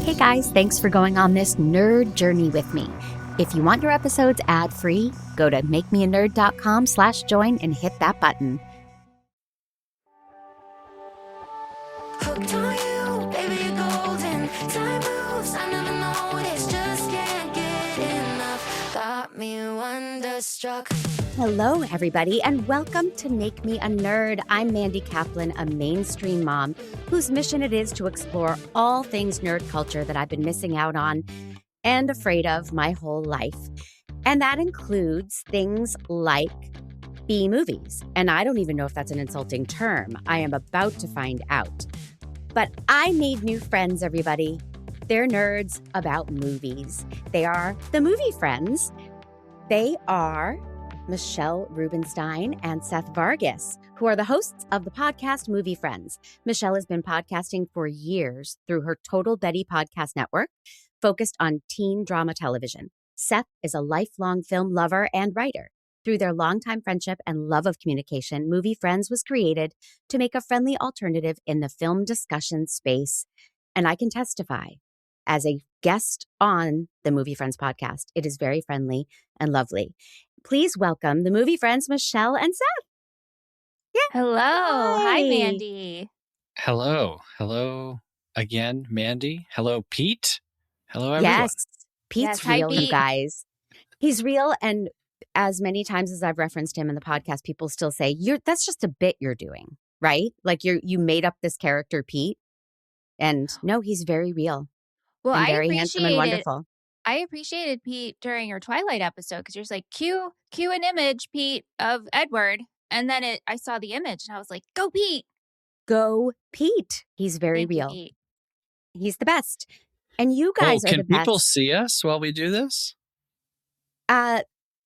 Hey guys, thanks for going on this nerd journey with me. If you want your episodes ad-free, go to makemeanerd.com/join and hit that button. Hooked on you, baby, you're golden. Time moves, I never noticed. Just can't get enough. Got me wonderstruck. Hello, everybody, and welcome to Make Me a Nerd. I'm Mandy Kaplan, a mainstream mom whose mission it is to explore all things nerd culture that I've been missing out on and afraid of my whole life. And that includes things like B movies. And I don't even know if that's an insulting term. I am about to find out. But I made new friends, everybody. They're nerds about movies. They are the movie friends. They are Michelle Rubinstein and Seth Vargas, who are the hosts of the podcast Movie Friends. Michelle has been podcasting for years through her Total Betty podcast network, focused on teen drama television. Seth is a lifelong film lover and writer. Through their longtime friendship and love of communication, Movie Friends was created to make a friendly alternative in the film discussion space. And I can testify, as a guest on the Movie Friends podcast, it is very friendly and lovely. Please welcome the Movie Friends, Michelle and Seth. Yeah. Hello. Hi, Mandy. Hello. Hello again, Mandy. Hello, Pete. Hello, everyone. Yes, Pete's real, Pete. you guys. He's real, and as many times as I've referenced him in the podcast, people still say, that's just a bit you're doing, right? Like you made up this character, Pete. And no, he's very real. Well, and very handsome and wonderful. I appreciated Pete during your Twilight episode because you're just like, cue an image, Pete, of Edward. And then I saw the image and I was like, go, Pete. Go, Pete. He's very Thank real. You, Pete. He's the best. And you guys are the best. Can people see us while we do this?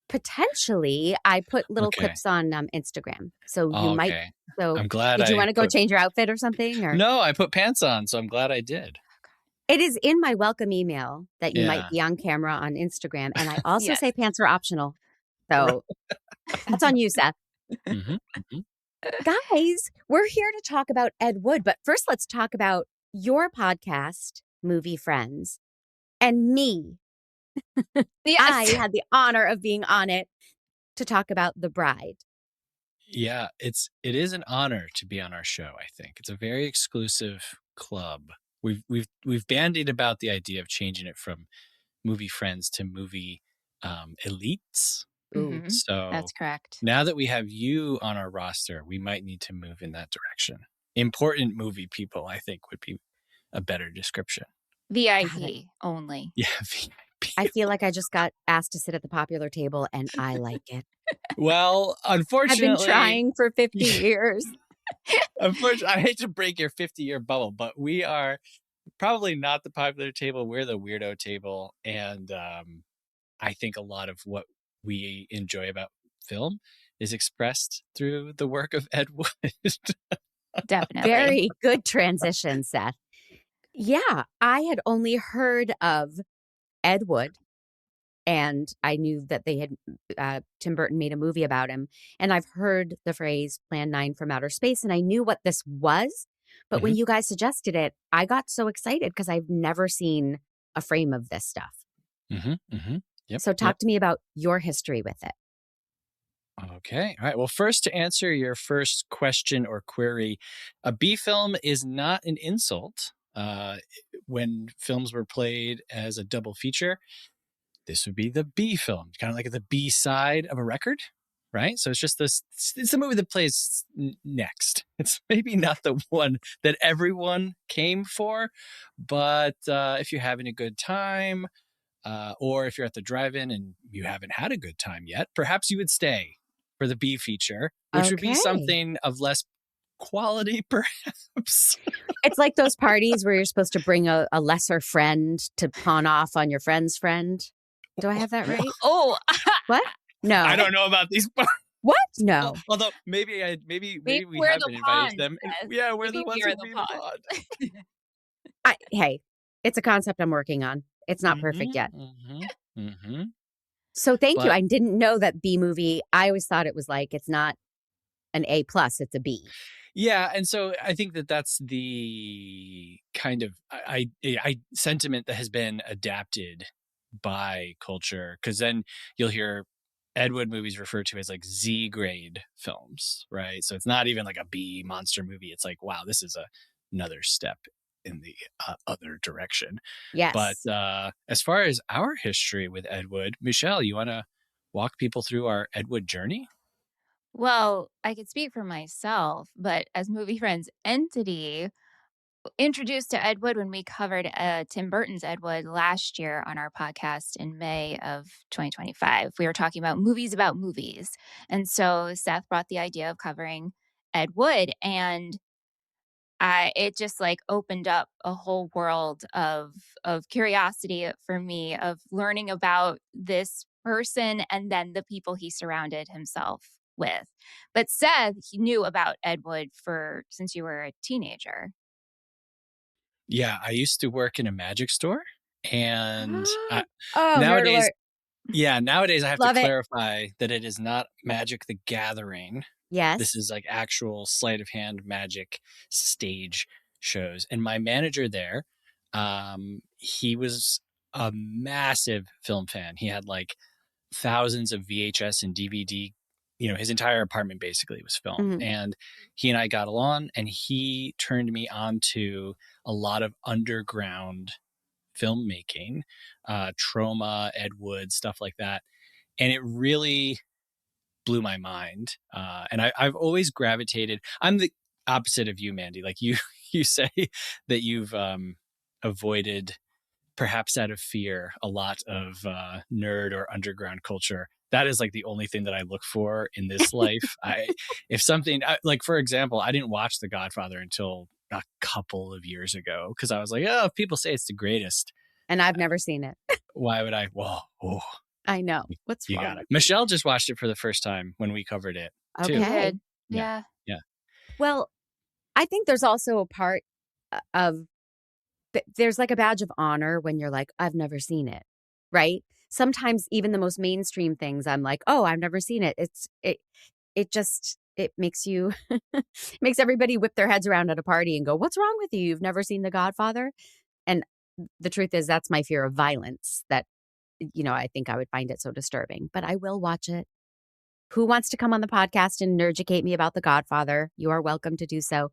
Potentially. I put little clips on Instagram. So you might. So I'm glad. Did you want to go change your outfit or something? Or? No, I put pants on, so I'm glad I did. It is in my welcome email that you might be on camera on Instagram. And I also say pants are optional. So that's on you, Seth. Guys, we're here to talk about Ed Wood. But first, let's talk about your podcast, Movie Friends, and me. I had the honor of being on it to talk about The Bride. Yeah, it is an honor to be on our show, I think. It's a very exclusive club. We've bandied about the idea of changing it from Movie Friends to Movie Elites. Mm-hmm. So that's correct. Now that we have you on our roster, we might need to move in that direction. Important movie people, I think, would be a better description. VIP only. Yeah, VIP. I feel like I just got asked to sit at the popular table, and I like it. Well, unfortunately, I've been trying for 50 years. Unfortunately, I hate to break your 50-year bubble, but we are probably not the popular table. We're the weirdo table. And I think a lot of what we enjoy about film is expressed through the work of Ed Wood. Definitely. Very good transition, Seth. Yeah, I had only heard of Ed Wood, and I knew that they had Tim Burton made a movie about him, and I've heard the phrase Plan 9 from outer space, and I knew what this was, but when you guys suggested it, I got so excited because I've never seen a frame of this stuff. Yep, so talk to me about your history with it. Okay. All right. Well, first, to answer your first question or query, a B film is not an insult. When films were played as a double feature, this would be the B film, kind of like the B side of a record, right? So it's just it's the movie that plays next. It's maybe not the one that everyone came for, but if you're having a good time, or if you're at the drive-in and you haven't had a good time yet, perhaps you would stay for the B feature, which would be something of less quality, perhaps. It's like those parties where you're supposed to bring a lesser friend to pawn off on your friend's friend. Do I have that right? Oh, what? No, I don't know about these parties. What? No. Although maybe we haven't invited them. Yeah, we're the ones who be the pond. Hey, it's a concept I'm working on. It's not perfect yet. So thank you. I didn't know that B movie. I always thought it was like, it's not an A+, it's a B. Yeah, and so I think that that's the kind of sentiment that has been adapted by culture, because then you'll hear Ed Wood movies referred to as like Z grade films, right? So it's not even like a B monster movie. It's like, wow, this is another step in the other direction. But Yes. as far as our history with Ed Wood, Michelle, you want to walk people through our Ed Wood journey? Well, I could speak for myself, but as Movie Friends entity, introduced to Ed Wood when we covered Tim Burton's Ed Wood last year on our podcast in May of 2025. We were talking about movies. And so Seth brought the idea of covering Ed Wood, and it just like opened up a whole world of curiosity for me, of learning about this person and then the people he surrounded himself with. But Seth, he knew about Ed Wood for since you were a teenager. Yeah, I used to work in a magic store, and Oh, nerd nowadays, alert. nowadays I have to Love it. clarify that it is not Magic the Gathering. This Yes. is like actual sleight of hand magic stage shows. And my manager there, he was a massive film fan. He had like thousands of VHS and DVD. His entire apartment basically was film. Mhm. And he and I got along, and he turned me on to a lot of underground filmmaking, Trauma, Ed Wood, stuff like that. And it really blew my mind. And I've always gravitated. I'm the opposite of you, Mandy. Like you, you say that you've avoided, perhaps out of fear, a lot of nerd or underground culture. That is like the only thing that I look for in this life. If something like, for example, I didn't watch The Godfather until a couple of years ago because I was like, oh, if people say it's the greatest, And I've never seen it. why would I? Whoa, oh, I know. What's you wrong got it. with Michelle just watched it for the first time when we covered it you? too. Okay. Did. Yeah, Yeah. yeah, Well, I think there's also a part of there's like a badge of honor when you're like, I've never seen it, right? Sometimes even the most mainstream things, I'm like, oh, I've never seen it. It makes you makes everybody whip their heads around at a party and go, what's wrong with you? You've never seen The Godfather? And the truth is, that's my fear of violence. That I think I would find it so disturbing, but I will watch it. Who wants to come on the podcast and nerducate me about The Godfather? You are welcome to do so.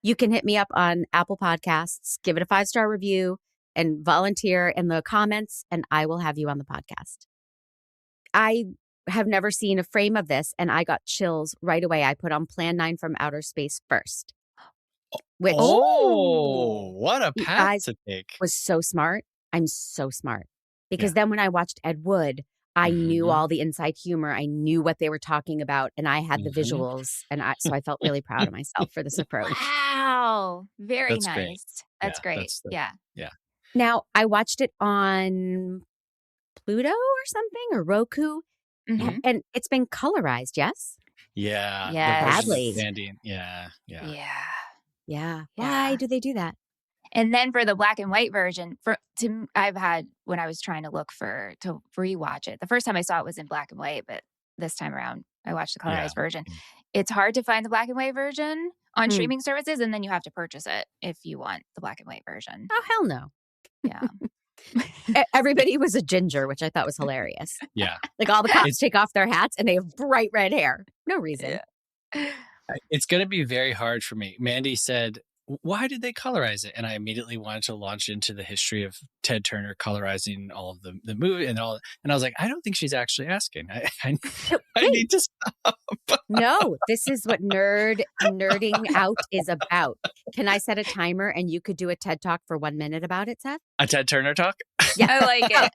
You can hit me up on Apple Podcasts, give it a 5-star review, and volunteer in the comments, and I will have you on the podcast. I have never seen a frame of this, and I got chills right away. I put on Plan 9 from Outer Space first, which what a you path guys to take. was so smart. I'm so smart. Because Yeah. then when I watched Ed Wood, I knew Mhm. all the inside humor. I knew what they were talking about, and I had the Mhm. visuals, and so I felt really proud of myself for this approach. Wow. Very That's great. nice. That's great. Yeah. Yeah. Now, I watched it on Pluto or something, or Roku, Mhm. and it's been colorized, yes? Yeah. The Yes. version Badly. of Sandy. Yeah. Yeah. Yeah. Yeah. Yeah. Why do they do that? And then for the black and white version, I've had when I was trying to look to rewatch it. The first time I saw it was in black and white, but this time around I watched the colorized version. Yeah. It's hard to find the black and white version on Mm. streaming services, and then you have to purchase it if you want the black and white version. Oh, hell no. Yeah. Everybody was a ginger, which I thought was hilarious. Yeah. Like all the cops take off their hats and they have bright red hair. No reason. Yeah. It's going to be very hard for me. Mandy said, why did they colorize it? And I immediately wanted to launch into the history of Ted Turner colorizing all of the movie and all. And I was like, I don't think she's actually asking. I need to stop. No, this is what nerding out is about. Can I set a timer and you could do a TED Talk for 1 minute about it, Seth? A Ted Turner talk? Yeah. I like it.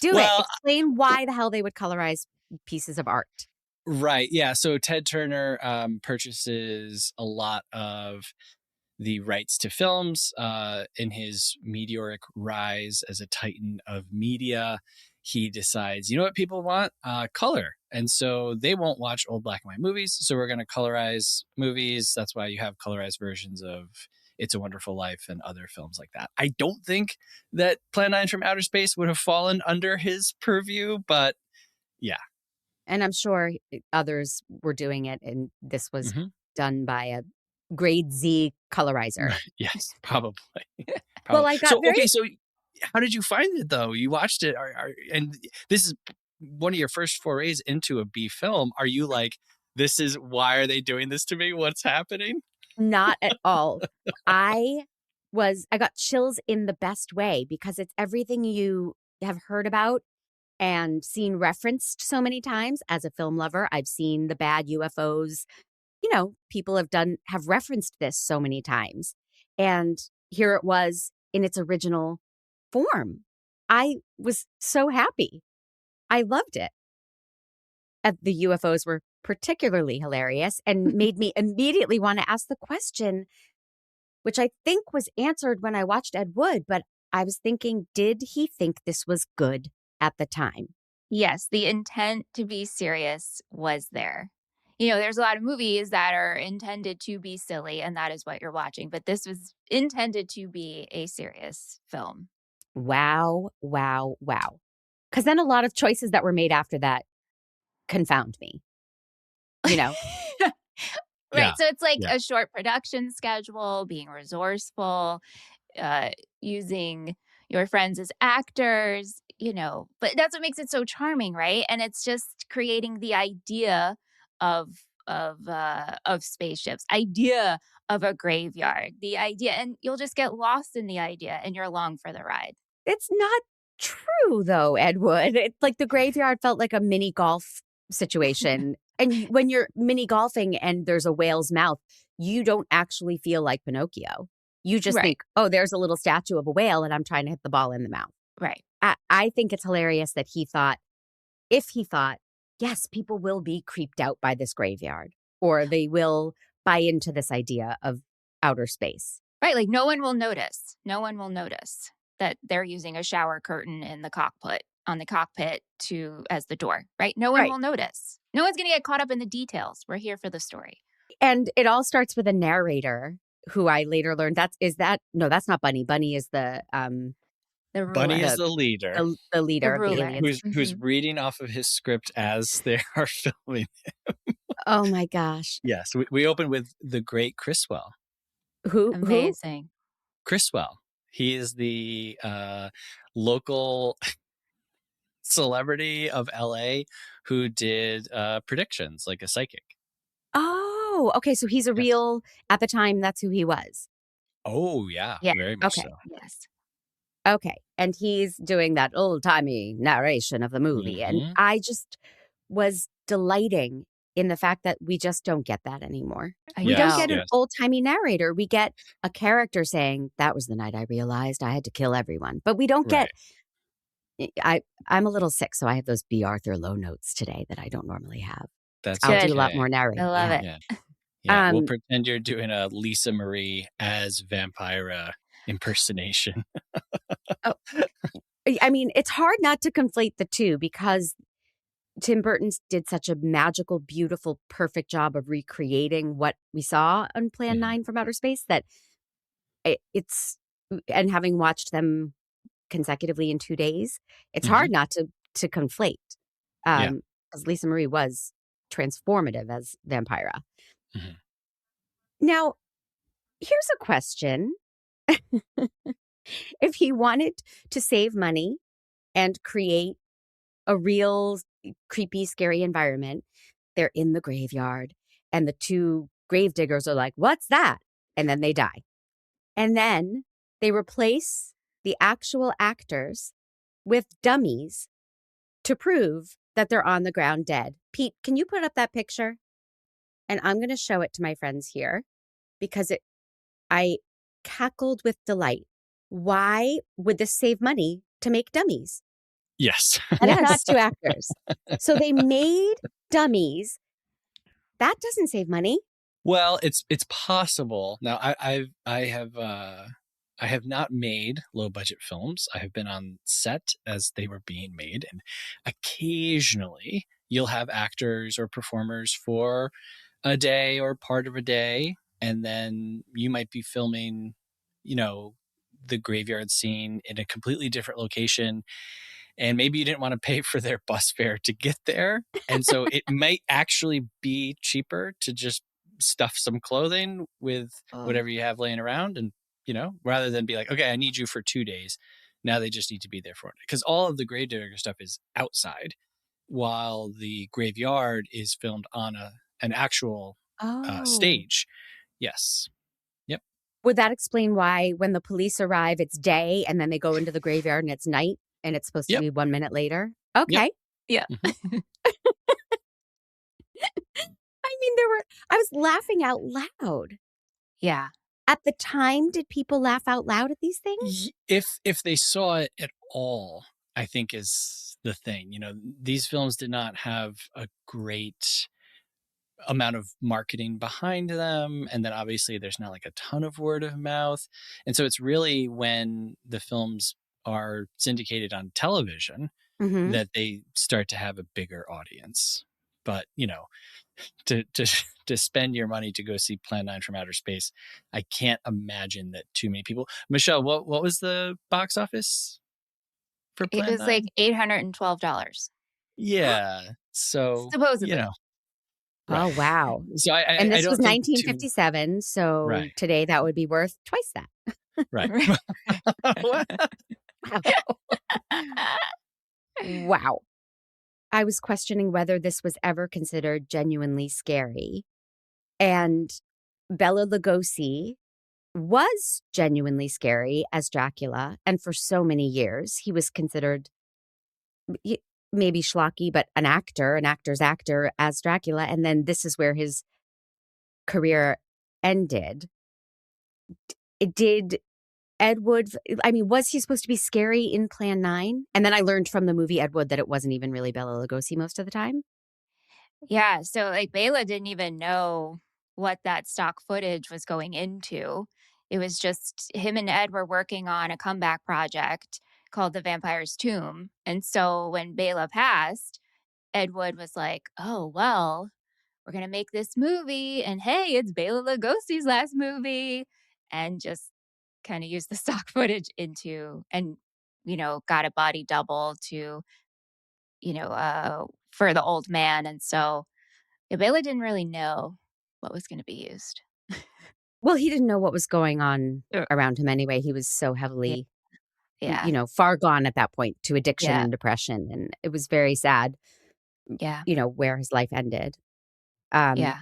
Do it. Explain why the hell they would colorize pieces of art. Right. Yeah. So Ted Turner purchases a lot of the rights to films in his meteoric rise as a titan of media. He decides, you know what people want? Color. And so they won't watch old black and white movies. So we're going to colorize movies. That's why you have colorized versions of It's a Wonderful Life and other films like that. I don't think that Plan 9 from Outer Space would have fallen under his purview, but yeah. And I'm sure others were doing it, and this was done by a grade Z colorizer. Yes, probably. Well, Probably. I got very So how did you find it though? You watched it, and this is one of your first forays into a B film. Are you like, this is why are they doing this to me? What's happening? not at all. I got chills in the best way because it's everything you have heard about and seen referenced so many times. As a film lover, I've seen the bad UFOs. People have referenced this so many times. And here it was in its original form. I was so happy. I loved it. The UFOs were particularly hilarious and made me immediately want to ask the question, which I think was answered when I watched Ed Wood, but I was thinking, did he think this was good at the time? Yes, the intent to be serious was there. There's a lot of movies that are intended to be silly, and that is what you're watching. But this was intended to be a serious film. Wow, wow, wow. Because then a lot of choices that were made after that confound me. Right. Yeah. So it's like Yeah. a short production schedule, being resourceful, using your friends as actors, but that's what makes it so charming, right? And it's just creating the idea of of spaceships, idea of a graveyard, the idea, and you'll just get lost in the idea and you're along for the ride. It's not true, though, Ed Wood. It's like the graveyard felt like a mini golf situation. And when you're mini golfing and there's a whale's mouth, you don't actually feel like Pinocchio. You just Right. think, oh, there's a little statue of a whale and I'm trying to hit the ball in the mouth. Right. I think it's hilarious that if he thought, yes, people will be creeped out by this graveyard or they will buy into this idea of outer space. Right. Like no one will notice. No one will notice that they're using a shower curtain in the cockpit on the cockpit as the door. Right. No one Right. will notice. No one's going to get caught up in the details. We're here for the story. And it all starts with a narrator who I later learned no, that's not Bunny. Bunny is the Bunny ruler. is the leader. the leader of the ruler. aliens. Who's reading off of his script as they are filming. Oh my gosh. Yes, we open with the great Criswell. Who? Amazing. Criswell. He is the local celebrity of LA who did predictions, like a psychic. Oh, okay. So he's a real, at the time, that's who he was. Oh, yeah. Yeah. Very much Okay. so. Yes. Okay. And he's doing that old timey narration of the movie. Mhm. And I just was delighting in the fact that we just don't get that anymore. We don't get an old timey narrator. We get a character saying, that was the night I realized I had to kill everyone. But we don't get, I'm a little sick, so I have those B. Arthur low notes today that I don't normally have. I'll do a lot more narrating. I love it. Yeah. We'll pretend you're doing a Lisa Marie as Vampira impersonation. I mean, it's hard not to conflate the two because Tim Burton did such a magical, beautiful, perfect job of recreating what we saw on Plan 9 from Outer Space that and having watched them consecutively in 2 days, it's hard not to conflate. Because Lisa Marie was transformative as Vampira. Mhm. Now, here's a question. If he wanted to save money and create a real creepy, scary environment, they're in the graveyard and the two gravediggers are like, what's that? And then they die. And then they replace the actual actors with dummies to prove that they're on the ground dead. Pete, can you put up that picture? And I'm going to show it to my friends here because I cackled with delight. Why would this save money to make dummies? Yes. And not two actors. So they made dummies. That doesn't save money. Well, it's possible. Now, I have not made low budget films. I have been on set as they were being made, and occasionally you'll have actors or performers for a day or part of a day, and then you might be filming, the graveyard scene in a completely different location. And maybe you didn't want to pay for their bus fare to get there. And so it might actually be cheaper to just stuff some clothing with whatever you have laying around, and rather than be like, okay, I need you for 2 days. Now they just need to be there for it, because all of the gravedigger stuff is outside, while the graveyard is filmed on an actual stage. Yes. Yep. Would that explain why when the police arrive, it's day, and then they go into the graveyard and it's night, and it's supposed to be 1 minute later? Okay. Yeah. Mm-hmm. I mean, I was laughing out loud. Yeah. At the time, did people laugh out loud at these things? If they saw it at all, I think is the thing. These films did not have a great amount of marketing behind them, and then obviously there's not like a ton of word of mouth, and so it's really when the films are syndicated on television that they start to have a bigger audience. But to spend your money to go see Plan 9 from Outer Space, I can't imagine that too many people. Michelle, what was the box office for Plan 9? It was like $812. Yeah. So supposedly. Right. Oh, wow. So and this I was don't think 1957, so today that would be worth twice that. Right. Wow. I was questioning whether this was ever considered genuinely scary. And Bela Lugosi was genuinely scary as Dracula. And for so many years, he was considered maybe schlocky, but an actor's actor as Dracula. And then this is where his career ended. Did Ed Wood, was he supposed to be scary in Plan 9? And then I learned from the movie Ed Wood that it wasn't even really Bela Lugosi most of the time. Yeah, so like Bela didn't even know what that stock footage was going into. It was just him and Ed were working on a comeback project called The Vampire's Tomb. And so when Bela passed, Ed Wood was like, oh, well, we're going to make this movie. And hey, it's Bela Lugosi's last movie. And just kind of used the stock footage into, and, got a body double to, for the old man. And so Bela didn't really know what was going to be used. Well, he didn't know what was going on around him anyway. He was so heavily, far gone at that point to addiction and depression. And it was very sad, where his life ended. But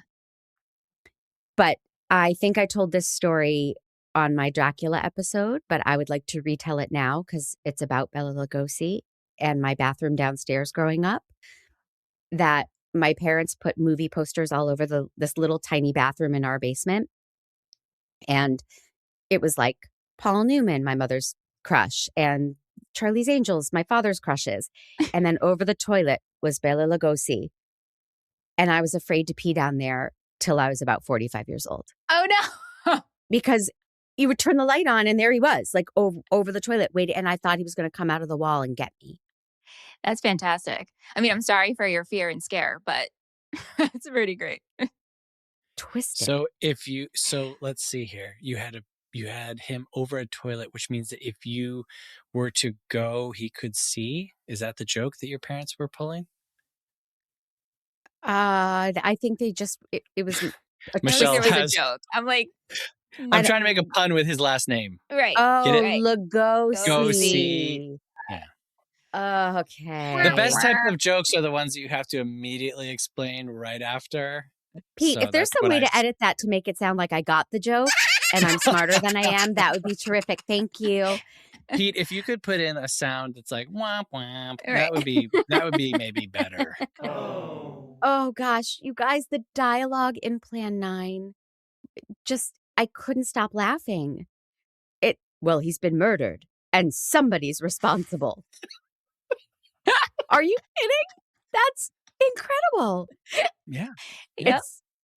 I think I told this story on my Dracula episode, but I would like to retell it now because it's about Bela Lugosi and my bathroom downstairs growing up. That my parents put movie posters all over this little tiny bathroom in our basement. And it was like Paul Newman, my mother's crush, and Charlie's Angels, my father's crushes. And then over the toilet was Bela Lugosi. And I was afraid to pee down there till I was about 45 years old. Oh, no. Because you would turn the light on and there he was, like over the toilet waiting. And I thought he was going to come out of the wall and get me. That's fantastic. I'm sorry for your fear and scare, but it's pretty great. Twisted. So let's see here. You had him over a toilet, which means that if you were to go, he could see. Is that the joke that your parents were pulling? I think they just it was. Michelle there was a joke. I'm like, I'm trying to make a pun with his last name. Right. Oh, right. Lugosi. Lugosi. Yeah. Oh, okay. The best type of jokes are the ones that you have to immediately explain right after. Pete, if there's some way to edit that to make it sound like I got the joke and I'm smarter than I am, that would be terrific. Thank you. Pete, if you could put in a sound that's like womp womp, that would be maybe better. Oh gosh, you guys, the dialogue in Plan 9, I couldn't stop laughing. He's been murdered and somebody's responsible. Are you kidding? That's incredible. Yeah.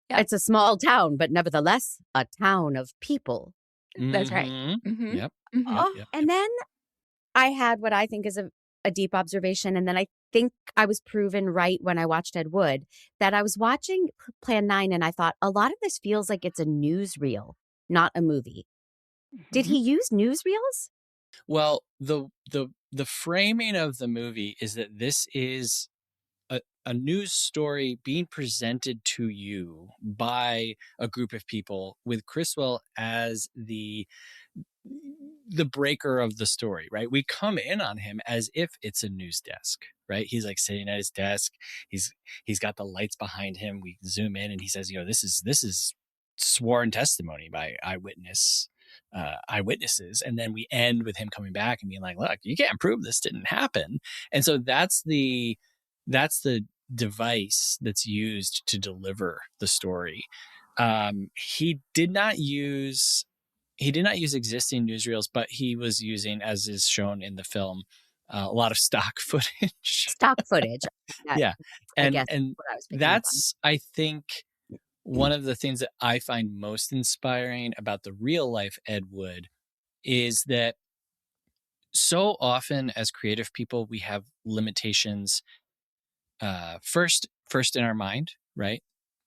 It's a small town, but nevertheless, a town of people. That's right. Mm-hmm. Yep. Mm-hmm. And then I had what I think is a deep observation. And then I think I was proven right when I watched Ed Wood that I was watching Plan 9 and I thought a lot of this feels like it's a newsreel, not a movie. Mm-hmm. Did he use newsreels? Well, the framing of the movie is that this is a news story being presented to you by a group of people with Criswell as the breaker of the story, right? We come in on him as if it's a news desk, right? He's like sitting at his desk. He's got the lights behind him. We zoom in and he says, this is sworn testimony by eyewitnesses. And then we end with him coming back and being like, look, you can't prove this didn't happen. And so that's the device that's used to deliver the story. He did not use existing newsreels, but he was using, as is shown in the film, a lot of stock footage. Stock footage. Yeah. I guess And what I was picking up on. that's, I think, one of the things that I find most inspiring about the real life Ed Wood is that so often as creative people, we have limitations first in our mind, right?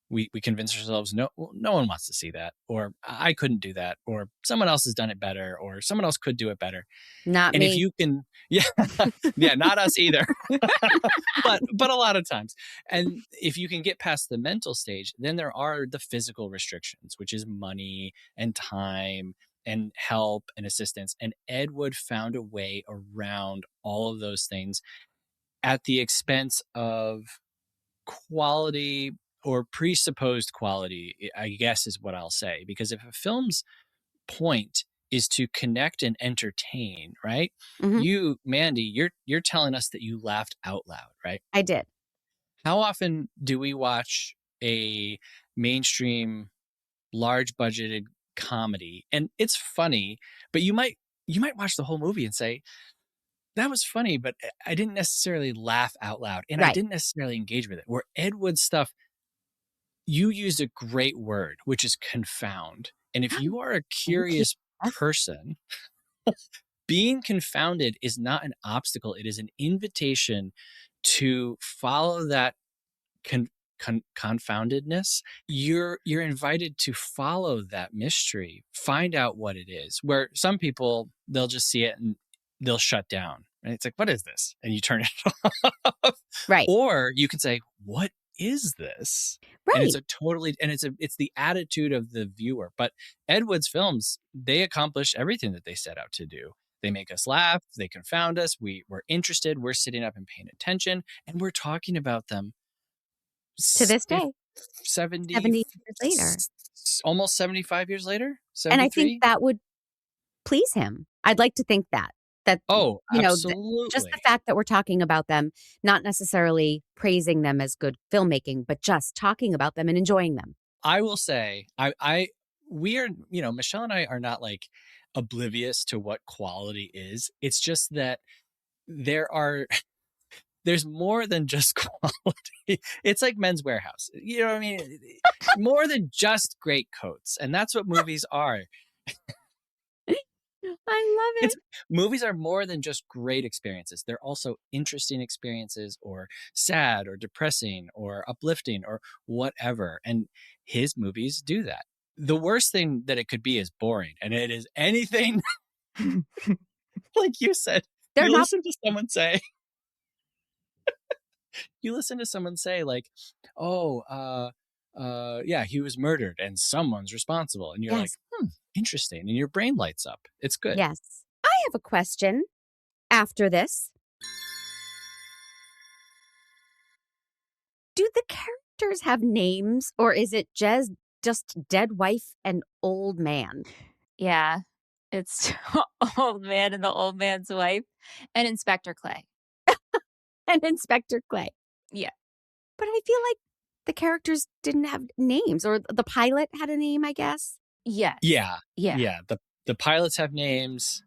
We convince ourselves, no one wants to see that, or I couldn't do that, or someone else has done it better, or someone else could do it better. Not and me. if you can, yeah, not us either. but a lot of times. And if you can get past the mental stage, then there are the physical restrictions, which is money and time and help and assistance. And Ed Wood found a way around all of those things at the expense of quality or presupposed quality, I guess is what I'll say. Because if a film's point is to connect and entertain, right? Mhm. You, Mandy, you're telling us that you laughed out loud, right? I did. How often do we watch a mainstream, large budgeted comedy and it's funny, but you might watch the whole movie and say, that was funny, but I didn't necessarily laugh out loud and I Right. didn't necessarily engage with it. Where Ed Wood's stuff, you used a great word, which is confound. And if you are a curious person, being confounded is not an obstacle. It is an invitation to follow that confoundedness. You're invited to follow that mystery, find out what it is. Where some people, they'll just see it and they'll shut down. And it's like, what is this? And you turn it off. Right. Or you can say, what is this? Right. And it's the attitude of the viewer. But Ed Wood's films, they accomplish everything that they set out to do. They make us laugh, they confound us, we're interested, we're sitting up and paying attention, and we're talking about them to this day, 70 years later, almost 75 years later. 73? And I think that would please him. I'd like to think that absolutely. just the fact that we're talking about them, not necessarily praising them as good filmmaking, but just talking about them and enjoying them. I will say, we are, Michelle and I are not like oblivious to what quality is. It's just that there's more than just quality. It's like Men's Warehouse. You know what I mean? More than just great coats. And that's what movies are. I love it. Movies are more than just great experiences. They're also interesting experiences, or sad or depressing or uplifting or whatever. And his movies do that. The worst thing that it could be is boring. And it is anything like you said. Listen to someone say, like, yeah, he was murdered and someone's responsible. And you're like, interesting. And your brain lights up. It's good. Yes. I have a question after this. Do the characters have names, or is it just dead wife and old man? Yeah. It's old man and the old man's wife and Inspector Clay. And Inspector Clay. Yeah. But I feel like the characters didn't have names, or the pilot had a name, I guess. Yes. Yeah. The pilots have names.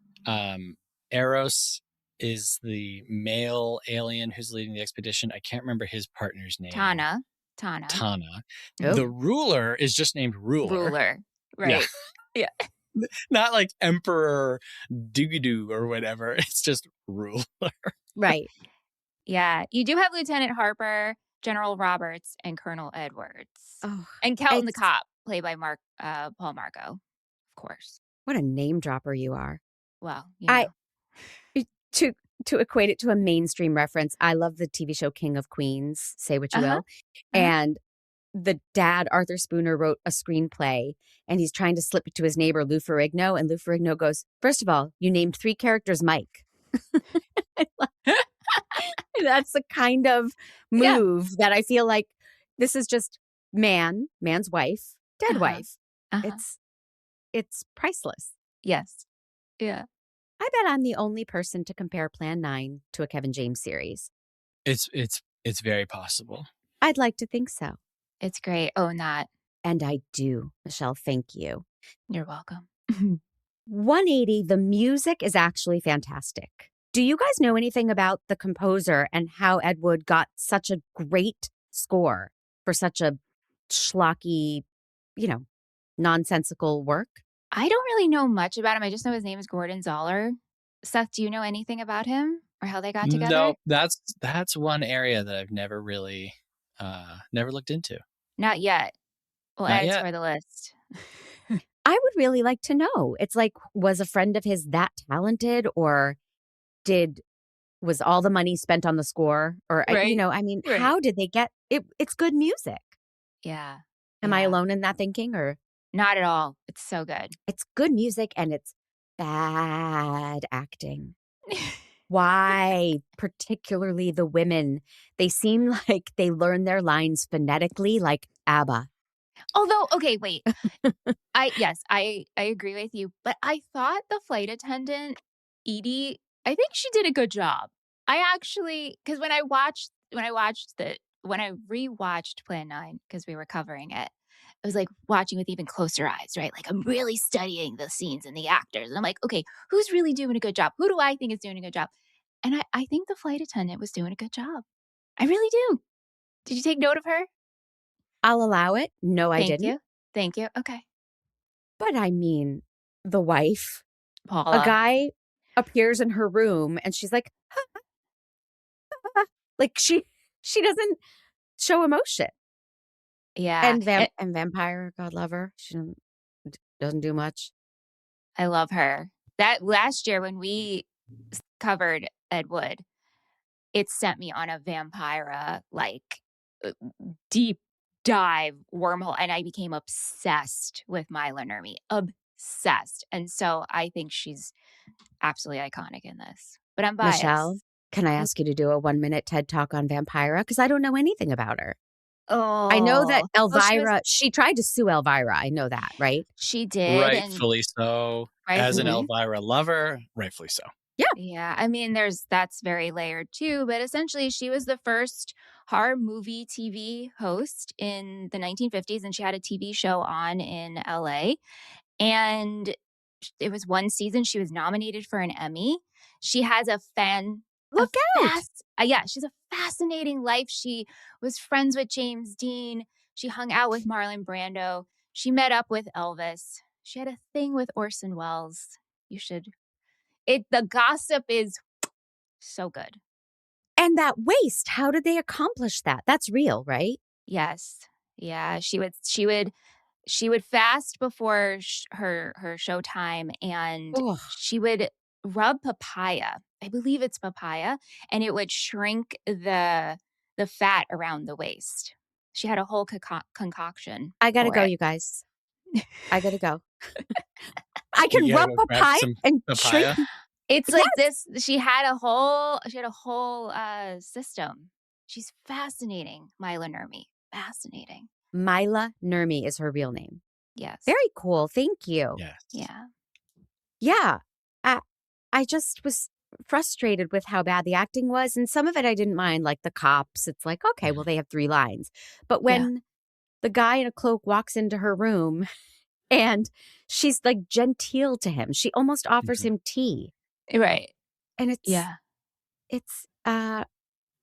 Eros is the male alien who's leading the expedition. I can't remember his partner's name. Tana. Oh. The ruler is just named Ruler. Right. Yeah. Not like Emperor Doogidoo or whatever. It's just Ruler. Right. Yeah. You do have Lieutenant Harper, General Roberts, and Colonel Edwards. Oh, and Kelton the cop, played by Paul Marco, of course. What a name dropper you are. Well, to equate it to a mainstream reference, I love the TV show King of Queens, say what you Uh-huh. will. And the dad, Arthur Spooner, wrote a screenplay and he's trying to slip it to his neighbor, Lou Ferrigno. And Lou Ferrigno goes, first of all, you named 3 characters Mike. That's the kind of Yeah. move that I feel like this is just man's wife, dead Uh-huh. wife. Uh-huh. It's priceless. Yes. Yeah. I bet I'm the only person to compare Plan 9 to a Kevin James series. It's very possible. I'd like to think so. It's great. Own that. And I do, Michelle. Thank you. You're welcome. 180, the music is actually fantastic. Do you guys know anything about the composer and how Ed Wood got such a great score for such a schlocky, nonsensical work? I don't really know much about him. I just know his name is Gordon Zoller. Seth, do you know anything about him or how they got together? No, that's one area that I've never really never looked into. Not yet. We'll Not add it yet. to the list. I would really like to know. It's like, was a friend of his that talented, or was all the money spent on the score? Or, Right. Right. how did they get it? It's good music. Yeah. Am I Yeah. alone in that thinking, or? Not at all. It's so good. It's good music and it's bad acting. Why, particularly the women? They seem like they learn their lines phonetically, like ABBA. Although, okay, wait. I agree with you, but I thought the flight attendant, Edie, I think she did a good job. I actually, because when I rewatched Plan 9, because we were covering it, I was like watching with even closer eyes, right? Like I'm really studying the scenes and the actors. And I'm like, okay, who's really doing a good job? Who do I think is doing a good job? And I think the flight attendant was doing a good job. I really do. Did you take note of her? I'll allow it. No, I Thank didn't. you. Thank you. Okay. But I mean, the wife, Paula. a guy appears in her room and she's like, like she doesn't show emotion. Yeah. And Vampire, God love her. She doesn't do much. I love her. That last year when we covered Ed Wood, it sent me on a vampire deep dive wormhole, and I became obsessed with Mila Nurmi. Obsessed. And so I think she's absolutely iconic in this. But I'm biased. Michelle, can I ask you to do a 1-minute TED Talk on Vampira? Because I don't know anything about her. Oh. I know that Elvira, Well, she tried to sue Elvira. I know that, right? she did. Rightfully so. As an Rightfully. Elvira lover, rightfully so. Yeah, I mean, that's very layered too, but essentially she was the first horror movie TV host in the 1950s, and she had a TV show on in LA, and it was one season. She was nominated for an Emmy. She has Look out. Yeah, she's a fascinating life. She was friends with James Dean. She hung out with Marlon Brando. She met up with Elvis. She had a thing with Orson Welles. The gossip is so good. And that waist, how did they accomplish that? That's real, right? Yes. Yeah, she would fast before her showtime, and Ugh. she would rub papaya. I believe it's papaya, and it would shrink the fat around the waist. She had a whole concoction. I gotta for go, it. you guys. I gotta go. I can You gotta rub go grab papaya some and papaya? shrink. It's like this. She had a whole system. She's fascinating, Mila Nurmi. Fascinating. Mila Nurmi is her real name. Yes. Very cool. Thank you. Yes. Yeah. Yeah. I just was frustrated with how bad the acting was. And some of it I didn't mind, like the cops. It's like, okay, well, they have 3 lines. But when the guy in a cloak walks into her room and she's like genteel to him, she almost offers him tea. Right. And it's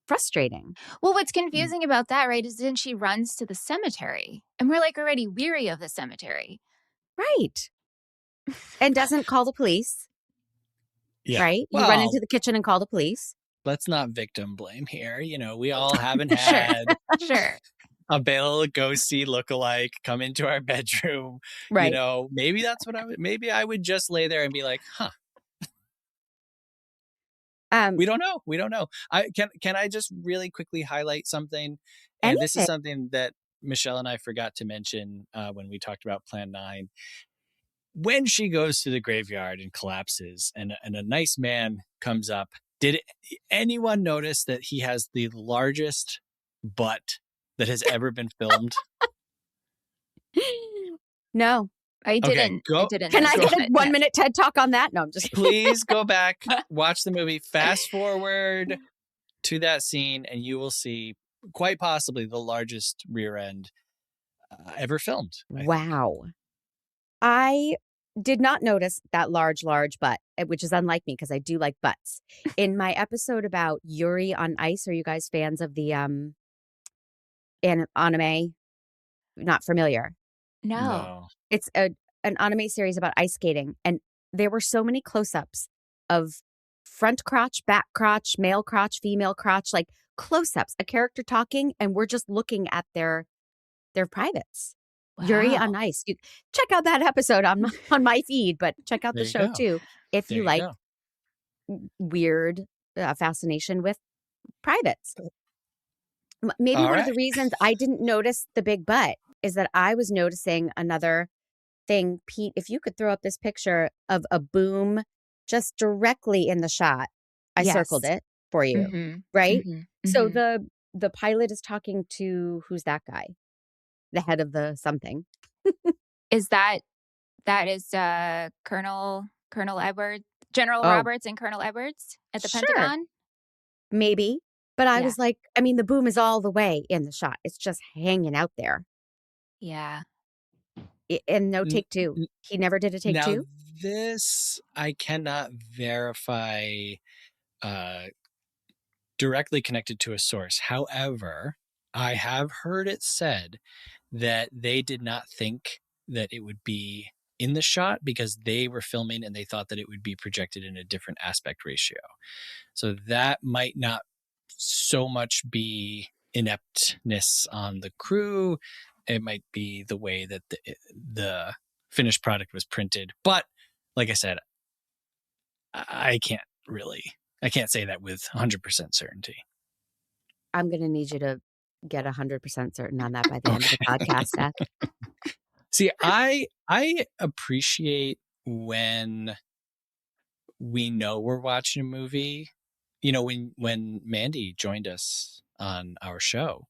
frustrating. Well, what's confusing about that, right, is then she runs to the cemetery. And we're like already weary of the cemetery. Right. And doesn't call the police. Yeah. Right? Well, You run into the kitchen and call the police. let's not victim blame here. We all haven't had Sure. a Bela Lugosi lookalike come into our bedroom. Right. Maybe that's what maybe I would just lay there and be like, huh. We don't know. We don't know. Can I just really quickly highlight something? And this is Anything. something that Michelle and I forgot to mention when we talked about Plan 9. When she goes to the graveyard and collapses and a nice man comes up, did anyone notice that he has the largest butt that has ever been filmed? No. I Okay, didn't. I go. didn't. Can I notice get a it, 1 yes. minute TED talk on that? No, I'm just Please go back, watch the movie, fast forward to that scene, and you will see quite possibly the largest rear end ever filmed. I think. Wow. I did not notice that large butt, which is unlike me because I do like butts. In my episode about Yuri on Ice, are you guys fans of the anime? Not familiar. No. No. It's an anime series about ice skating, and there were so many close-ups of front crotch, back crotch, male crotch, female crotch, like close-ups, a character talking, and we're just looking at their privates. Yuri on Wow. Ice. You check out that episode on my feed, but check out There the you show go. too if There you you like go. weird fascination with privates. Maybe All one of right. the reasons I didn't notice the big butt is that I was noticing another thing. Pete, if you could throw up this picture of a boom just directly in the shot. I circled Yes. it for you, Mm-hmm. right? Mm-hmm. So Mm-hmm. the pilot is talking to, who's that guy? The head of the something. Is that is Colonel Edwards, General Oh, Roberts and Colonel Edwards at the sure. Pentagon? Maybe. But I Yeah. was like, I mean, the boom is all the way in the shot. It's just hanging out there. Yeah. And no N- take two. n- He never did a take Now, two? this I cannot verify directly connected to a source. However, I have heard it said that they did not think that it would be in the shot because they were filming and they thought that it would be projected in a different aspect ratio. So that might not so much be ineptness on the crew. It might be the way that the finished product was printed. But like I said, I can't say that with 100% certainty. I'm going to need you to get 100% certain on that by the end of the podcast, Seth. See, I appreciate when we know we're watching a movie. You know, when Mandy joined us on our show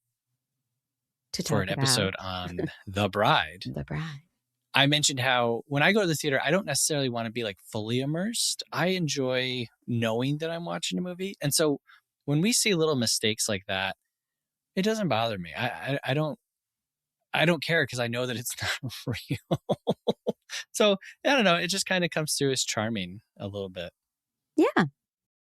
To for talk an about episode on The Bride, The Bride. I mentioned how when I go to the theater, I don't necessarily want to be like fully immersed. I enjoy knowing that I'm watching a movie. And so when we see little mistakes like that, it doesn't bother me. I don't care because I know that it's not real. So I don't know. It just kind of comes through as charming a little bit. Yeah.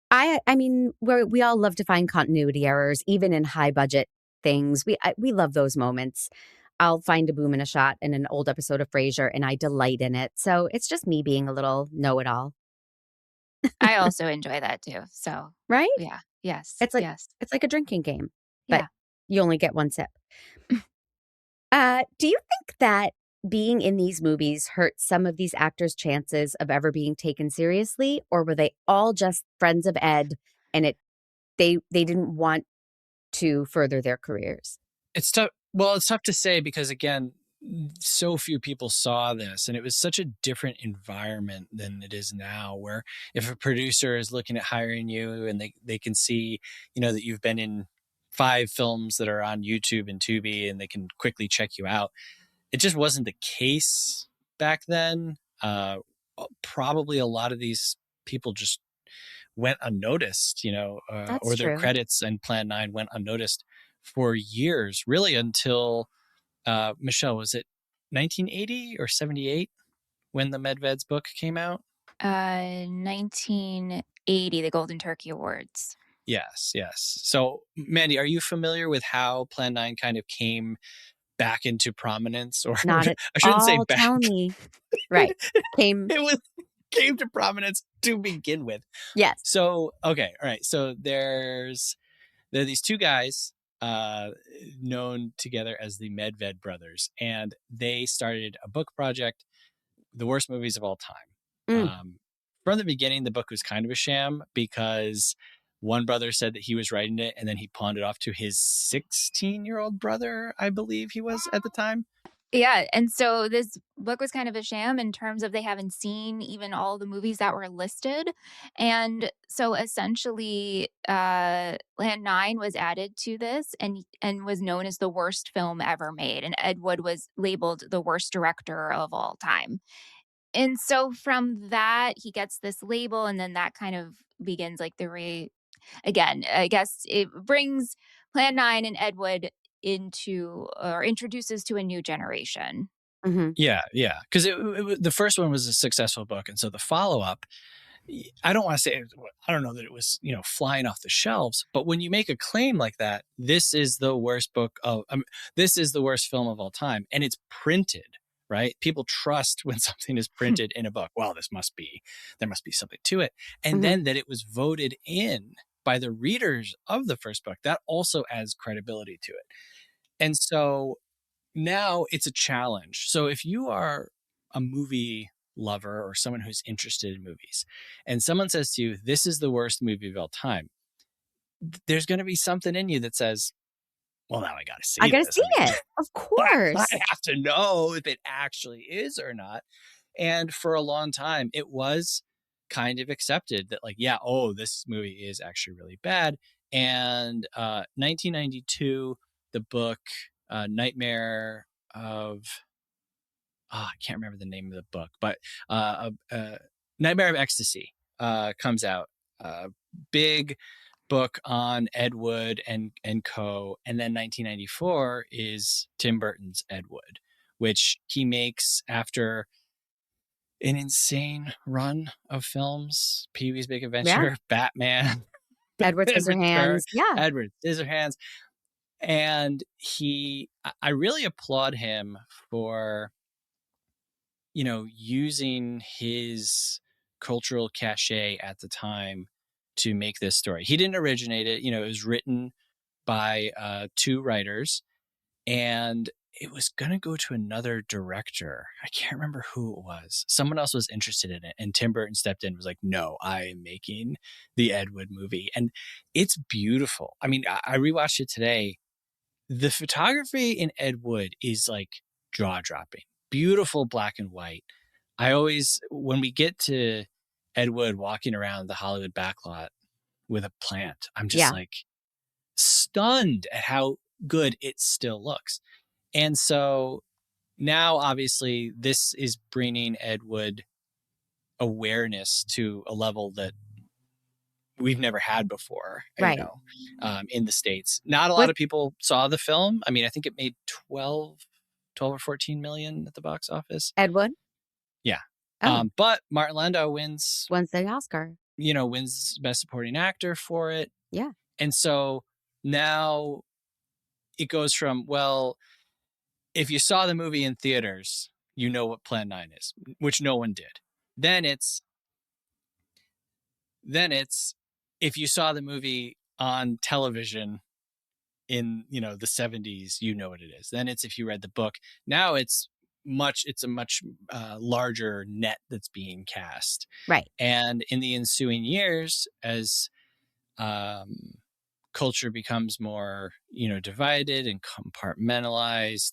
I mean, we all love to find continuity errors, even in high budget things. We love those moments. I'll find a boom in a shot in an old episode of Frasier, and I delight in it. So it's just me being a little know-it-all, I also enjoy that too. So right? yeah. Yes. It's like Yes. it's like a drinking game, but Yeah. you only get one sip. Do you think that being in these movies hurt some of these actors' chances of ever being taken seriously, or were they all just friends of Ed and they didn't want to further their careers? It's tough. Well, it's tough to say because again, so few people saw this and it was such a different environment than it is now, where if a producer is looking at hiring you and they can see, you know, that you've been in 5 films that are on YouTube and Tubi and they can quickly check you out. It just wasn't the case back then. Probably a lot of these people just went unnoticed, you know, That's or their true. credits and Plan 9 went unnoticed for years, really until Michelle, was it 1980 or 78 when the Medved's book came out? 1980, the Golden Turkey Awards. Yes, yes. So, Mandy, are you familiar with how Plan 9 kind of came back into prominence? Or Not at I shouldn't say all. back. Tell me. Right. Came. It came to prominence to begin with. Yes. So, okay, all right. So there are these 2 guys known together as the Medved brothers, and they started a book project, the worst movies of all time. Mm. from the beginning, the book was kind of a sham because one brother said that he was writing it and then he pawned it off to his 16-year-old brother, I believe he was at the time. Yeah, and so this book was kind of a sham in terms of they haven't seen even all the movies that were listed, and so essentially, Land 9 was added to this and was known as the worst film ever made, and Ed Wood was labeled the worst director of all time. And so from that, he gets this label, and then that kind of begins, like, again, I guess it brings Plan 9 and Ed Wood into or introduces to a new generation. Hmm. Yeah, yeah. Because the first one was a successful book. And so the follow up, I don't want to say, I don't know that it was, flying off the shelves, but when you make a claim like that, this is the worst book of, this is the worst film of all time, and it's printed, right? People trust when something is printed in a book. Well, there must be something to it. And Hmm. then that it was voted in by the readers of the first book, that also adds credibility to it. And so now it's a challenge. So if you are a movie lover or someone who's interested in movies and someone says to you, this is the worst movie of all time, there's going to be something in you that says, well, now I got to I see gotta this. see it. Of I course. have to know if it actually is or not. And for a long time, it was kind of accepted that, like, yeah, oh, this movie is actually really bad. And 1992, the book Nightmare of, I can't remember the name of the book, but Nightmare of Ecstasy comes out. Big book on Ed Wood and co. And then 1994 is Tim Burton's Ed Wood, which he makes after an insane run of films: Pee-wee's Big Yeah. Adventure, Batman, Edward and Return, Scissorhands. Yeah. Edward Scissorhands. And I really applaud him for, using his cultural cachet at the time to make this story. He didn't originate it. It was written by two writers, and it was going to go to another director. I can't remember who it was. Someone else was interested in it, and Tim Burton stepped in and was like, no, I am making the Ed Wood movie. And it's beautiful. I mean, I rewatched it today. The photography in Ed Wood is like jaw-dropping. Beautiful black and white. When we get to Ed Wood walking around the Hollywood backlot with a plant, I'm just Yeah. like stunned at how good it still looks. And so now, obviously, this is bringing Ed Wood awareness to a level that we've never had before, Right. in the States. Not a lot Was of people saw the film. I mean, I think it made 12 or 14 million at the box office. Ed Wood? Yeah. Oh, But Martin Landau wins the Oscar. wins Best Supporting Actor for it. Yeah. And so now it goes from, well, if you saw the movie in theaters, you know what Plan 9 is, which no one did. Then it's if you saw the movie on television in, the 70s, you know what it is. Then it's if you read the book. Now it's a much larger net that's being cast. Right. And in the ensuing years, as culture becomes more, divided and compartmentalized,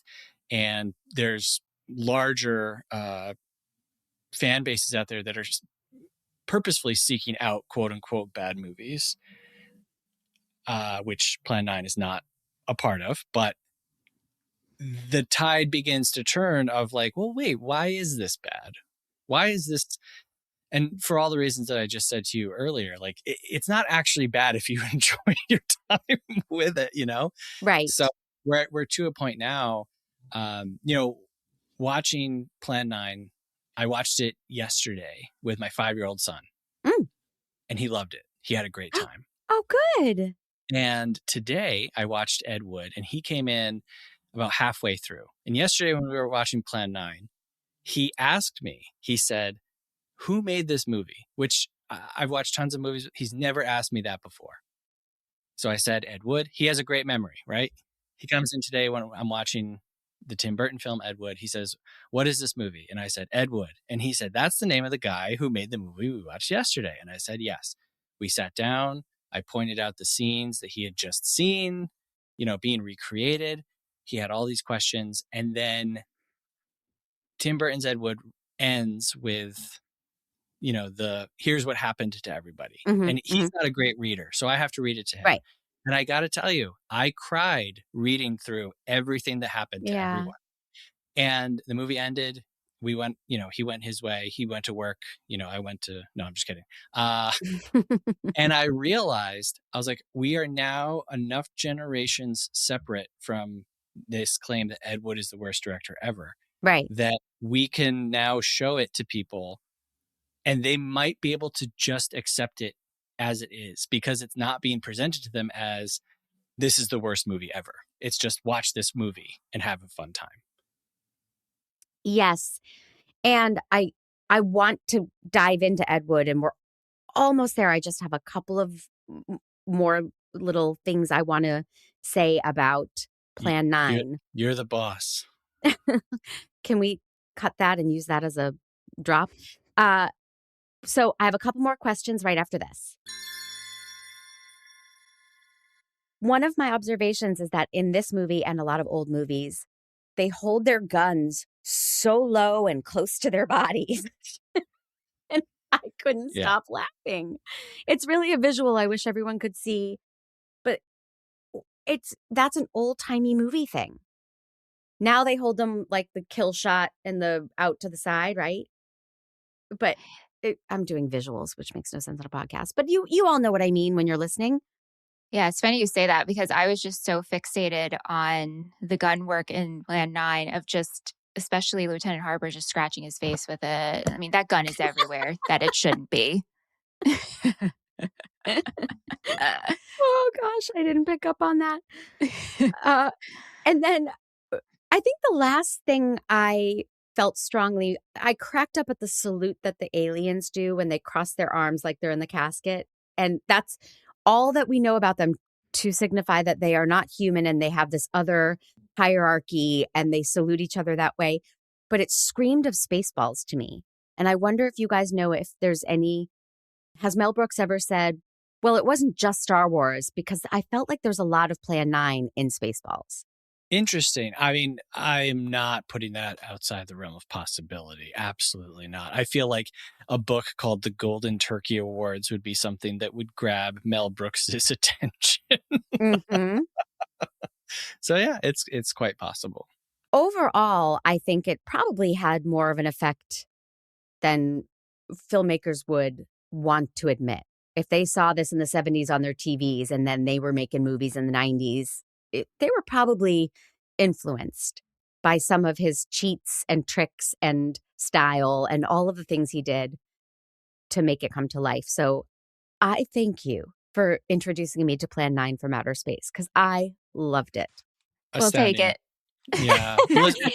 and there's larger fan bases out there that are purposefully seeking out quote unquote bad movies, which Plan 9 is not a part of, but the tide begins to turn of like, well, wait, why is this bad? Why is this? And for all the reasons that I just said to you earlier, like it's not actually bad if you enjoy your time with it, Right. So we're to a point now, watching Plan 9. I watched it yesterday with my 5-year-old son, Mm. and he loved it. He had a great time. Oh, good. And today I watched Ed Wood, and he came in about halfway through. And yesterday when we were watching Plan 9, he asked me, he said, who made this movie? Which I've watched tons of movies. He's never asked me that before. So I said, Ed Wood. He has a great memory, right? He comes in today when I'm watching the Tim Burton film Ed Wood. He says, "What is this movie?" And I said, "Ed Wood." And he said, "That's the name of the guy who made the movie we watched yesterday." And I said, "Yes." We sat down. I pointed out the scenes that he had just seen, being recreated. He had all these questions. And then Tim Burton's Ed Wood ends with, here's what happened to everybody. And he's not a great reader, so I have to read it to him. Right. And I got to tell you, I cried reading through everything that happened to everyone. And the movie ended. We went, he went his way. He went to work. I went to, no, I'm just kidding. And I realized, I was like, we are now enough generations separate from this claim that Ed Wood is the worst director ever. Right. That we can now show it to people and they might be able to just accept it as it is, because it's not being presented to them as this is the worst movie ever. It's just watch this movie and have a fun time. Yes. And I want to dive into Ed Wood, and we're almost there. I just have a couple of more little things I want to say about Plan 9. You're the boss. Can we cut that and use that as a drop? So I have a couple more questions right after this. One of my observations is that in this movie and a lot of old movies, they hold their guns so low and close to their bodies. And I couldn't stop laughing. It's really a visual I wish everyone could see. But that's an old-timey movie thing. Now they hold them like the kill shot and the out to the side, right? But I'm doing visuals, which makes no sense on a podcast. But you all know what I mean when you're listening. Yeah, it's funny you say that, because I was just so fixated on the gun work in Plan 9 of just, especially Lieutenant Harper just scratching his face with it. I mean, that gun is everywhere that it shouldn't be. Oh, gosh, I didn't pick up on that. And then I think the last thing I felt strongly, I cracked up at the salute that the aliens do when they cross their arms like they're in the casket. And that's all that we know about them, to signify that they are not human and they have this other hierarchy and they salute each other that way. But it screamed of Spaceballs to me. And I wonder if you guys know if there's has Mel Brooks ever said, well, it wasn't just Star Wars, because I felt like there's a lot of Plan 9 in Spaceballs. Interesting. I mean, I'm not putting that outside the realm of possibility. Absolutely not. I feel like a book called The Golden Turkey Awards would be something that would grab Mel Brooks's attention. So yeah, it's quite possible. Overall, I think it probably had more of an effect than filmmakers would want to admit. If they saw this in the 70s on their TVs and then they were making movies in the 90s, they were probably influenced by some of his cheats and tricks and style and all of the things he did to make it come to life. So I thank you for introducing me to Plan 9 from Outer Space, because I loved it. We'll take it. Yeah.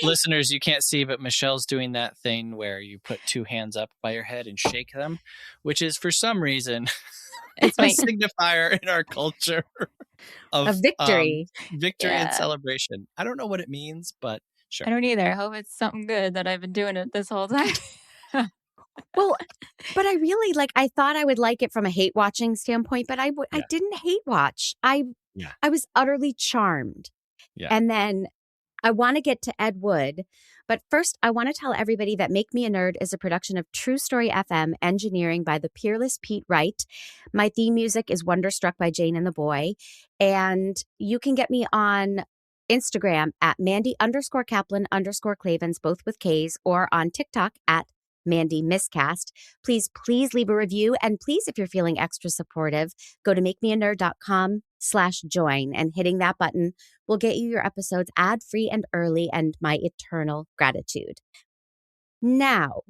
Listeners, you can't see, but Michelle's doing that thing where you put two hands up by your head and shake them, which is for some reason it's a signifier in our culture of victory. Victory and celebration. I don't know what it means, but sure. I don't either. I hope it's something good that I've been doing it this whole time. Well, but I really I thought I would like it from a hate watching standpoint, but I didn't hate watch. I was utterly charmed. Yeah. And then I want to get to Ed Wood, but first I want to tell everybody that Make Me a Nerd is a production of True Story FM, engineering by the peerless Pete Wright. My theme music is Wonderstruck by Jane and the Boy. And you can get me on Instagram at Mandy_Kaplan_Clavens, both with K's, or on TikTok at Mandy Miscast. Please leave a review. And please, if you're feeling extra supportive, go to makemeanerd.com/join, and hitting that button will get you your episodes ad-free and early, and my eternal gratitude. Now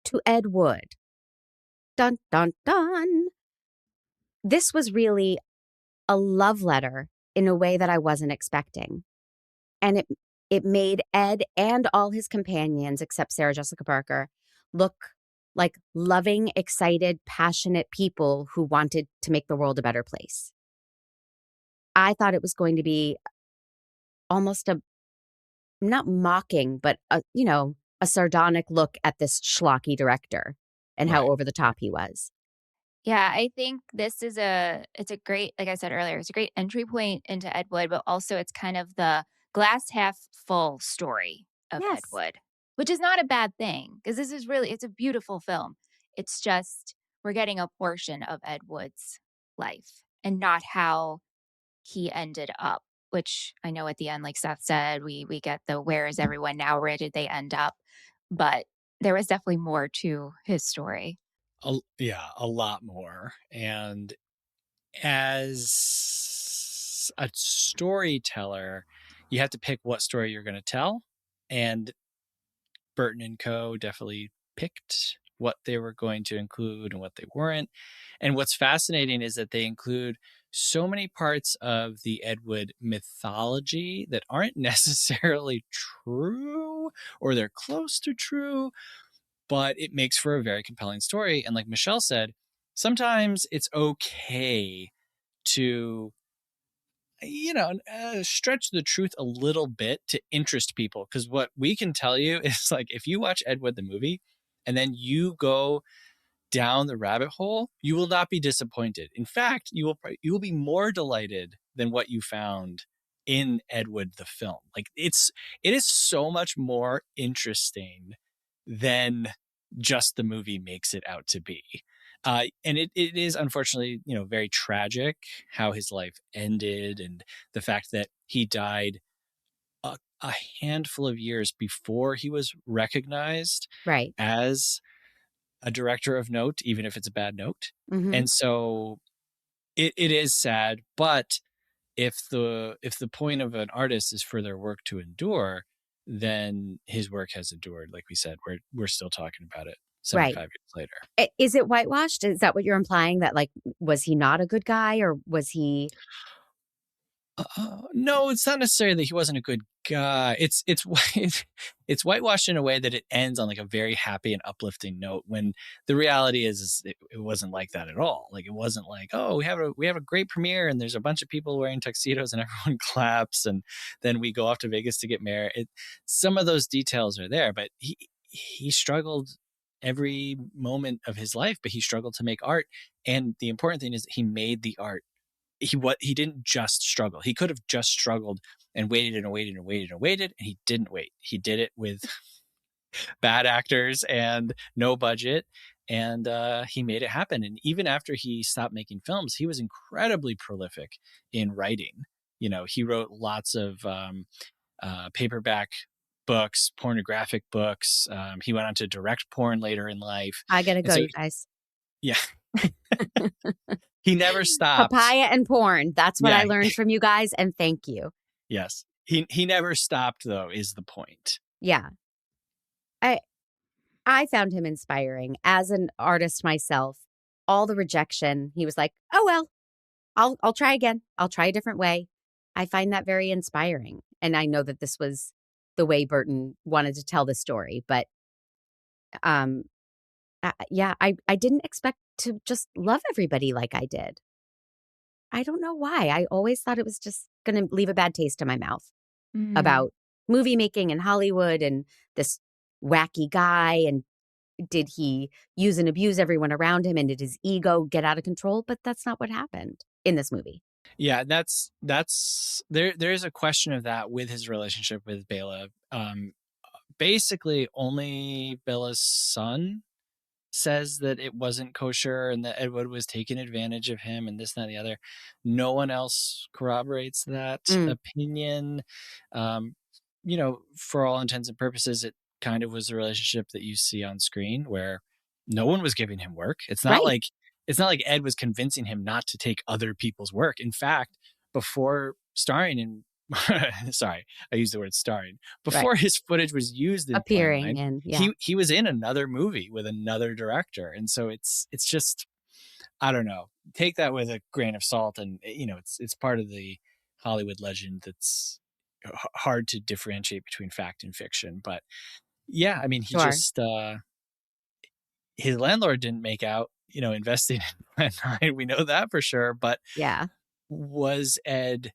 to Ed Wood. Dun, dun, dun. This was really a love letter in a way that I wasn't expecting. And it made Ed and all his companions, except Sarah Jessica Parker, look like loving, excited, passionate people who wanted to make the world a better place. I thought it was going to be almost a not mocking, but a sardonic look at this schlocky director and how Right. over the top he was. Yeah, I think this is it's a great, like I said earlier, it's a great entry point into Ed Wood, but also it's kind of the glass half full story of Ed Yes. Wood, which is not a bad thing because this is really, it's a beautiful film. It's just we're getting a portion of Ed Wood's life and not how he ended up, which I know at the end, like Seth said, we get the where is everyone now? Where did they end up? But there was definitely more to his story. Yeah, a lot more. And as a storyteller, you have to pick what story you're going to tell. And Burton and Co. definitely picked what they were going to include and what they weren't. And what's fascinating is that they include so many parts of the Ed Wood mythology that aren't necessarily true, or they're close to true, but it makes for a very compelling story. And like Michelle said, sometimes it's okay to stretch the truth a little bit to interest people, because what we can tell you is, like, if you watch Ed Wood the movie and then you go down the rabbit hole, you will not be disappointed. In fact, you will be more delighted than what you found in Ed Wood the film. Like, it is so much more interesting than just the movie makes it out to be. And it is unfortunately, very tragic how his life ended, and the fact that he died a handful of years before he was recognized Right. as a director of note, even if it's a bad note. Mm-hmm. And so it is sad, but if the point of an artist is for their work to endure, then his work has endured. Like we said, we're still talking about it Right. 75 years later. Is it whitewashed? Is that what you're implying? That, like, was he not a good guy, or was he? No, it's not necessarily that he wasn't a good guy. It's whitewashed in a way that it ends on like a very happy and uplifting note, when the reality is it wasn't like that at all. Like, it wasn't like, oh, we have a great premiere and there's a bunch of people wearing tuxedos and everyone claps and then we go off to Vegas to get married. Some of those details are there, but he struggled every moment of his life, but he struggled to make art. And the important thing is that he made the art. He didn't just struggle. He could have just struggled and waited and waited and waited and waited, and he didn't wait. He did it with bad actors and no budget, and he made it happen. And even after he stopped making films, he was incredibly prolific in writing. He wrote lots of paperback books, pornographic books. He went on to direct porn later in life. I gotta And go, so, you guys. yeah, he never stopped. Papaya and porn. That's what Yeah, I learned from you guys, and thank you. yes. He never stopped, though, is the point. Yeah. I found him inspiring as an artist myself. All the rejection, he was like, "Oh well, I'll try again. I'll try a different way." I find that very inspiring, and I know that this was the way Burton wanted to tell the story. But um, yeah, I didn't expect to just love everybody like I did. I don't know why. I always thought it was just going to leave a bad taste in my mouth Mm. about movie making in Hollywood and this wacky guy. And did he use and abuse everyone around him? And did his ego get out of control? But that's not what happened in this movie. Yeah, that's there's a question of that with his relationship with Bela. Basically, only Bela's son says that it wasn't kosher and that Edward was taking advantage of him and this, that, and the other. No one else corroborates that Mm, opinion. Um, for all intents and purposes, it kind of was the relationship that you see on screen where no one was giving him work. right, It's not like Ed was convincing him not to take other people's work. In fact, before starring in sorry, I used the word starring. right. Before his footage was used in Appearing Plumline, and yeah, he was in another movie with another director. And so it's just, I don't know. Take that with a grain of salt, and it's part of the Hollywood legend that's hard to differentiate between fact and fiction. But yeah, I mean, he sure. just his landlord didn't make out, investing in Plan 9. We know that for sure. But Yeah. was Ed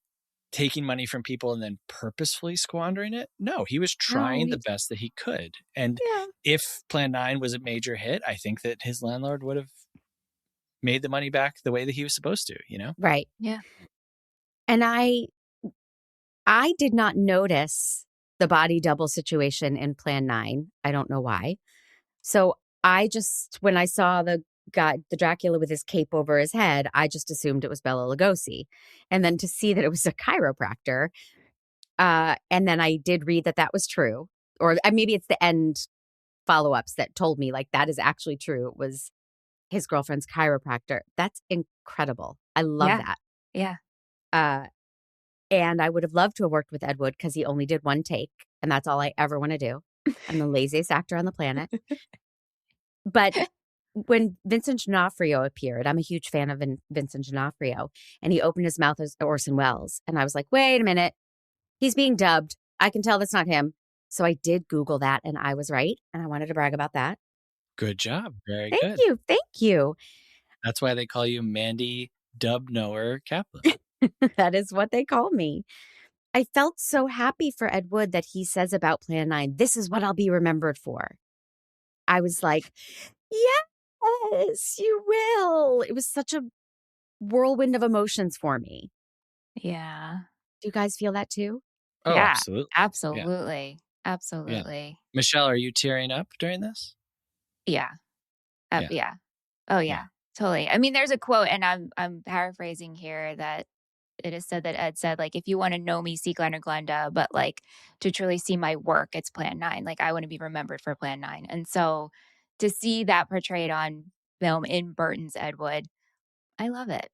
taking money from people and then purposefully squandering it. No, he was trying the best that he could. And Yeah. if Plan 9 was a major hit, I think that his landlord would have made the money back the way that he was supposed to, you know? Right. Yeah. And I did not notice the body double situation in Plan 9. I don't know why. So I just, when I saw the Dracula with his cape over his head, I just assumed it was Bela Lugosi. And then to see that it was a chiropractor, and then I did read that that was true. Or maybe it's the end follow-ups that told me like that is actually true. It was his girlfriend's chiropractor. That's incredible. I love that. Yeah. And I would have loved to have worked with Ed Wood because he only did one take, and that's all I ever want to do. I'm the laziest actor on the planet. But when Vincent D'Onofrio appeared, I'm a huge fan of Vincent D'Onofrio, and he opened his mouth as Orson Welles, and I was like, wait a minute, he's being dubbed. I can tell that's not him. So I did Google that, and I was right, and I wanted to brag about that. Good job. Very Thank good. you. Thank you. That's why they call you Mandy Dub Knower Kaplan. That is what they call me. I felt so happy for Ed Wood that he says about Plan 9, this is what I'll be remembered for. I was like, yes, you will. It was such a whirlwind of emotions for me. Yeah. Do you guys feel that too? Oh, Yeah. absolutely. Absolutely. Absolutely. Michelle, are you tearing up during this? Yeah. Yeah. Yeah. Oh yeah. Yeah. Totally. I mean, there's a quote, and I'm paraphrasing here, that it is said that Ed said, like, if you want to know me, see Glenn or Glenda, but like to truly see my work, it's Plan 9. Like, I want to be remembered for Plan 9. And so to see that portrayed on film in Burton's Ed Wood, I love it.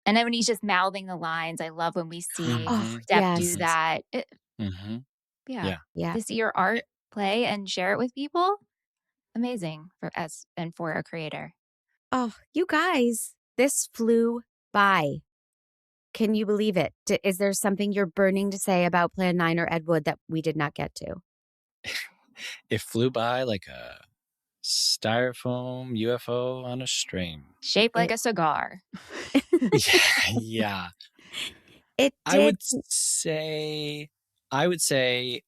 And then when he's just mouthing the lines, I love when we see Oh, Steph yes. do that. Mm-hmm. Yeah. Yeah. To see your art play and share it with people, amazing for a creator. Oh, you guys, this flew by. Can you believe it? Is there something you're burning to say about Plan 9 or Ed Wood that we did not get to? It flew by like a styrofoam UFO on a string. Shaped like a cigar. Yeah. It I did. would say, hey,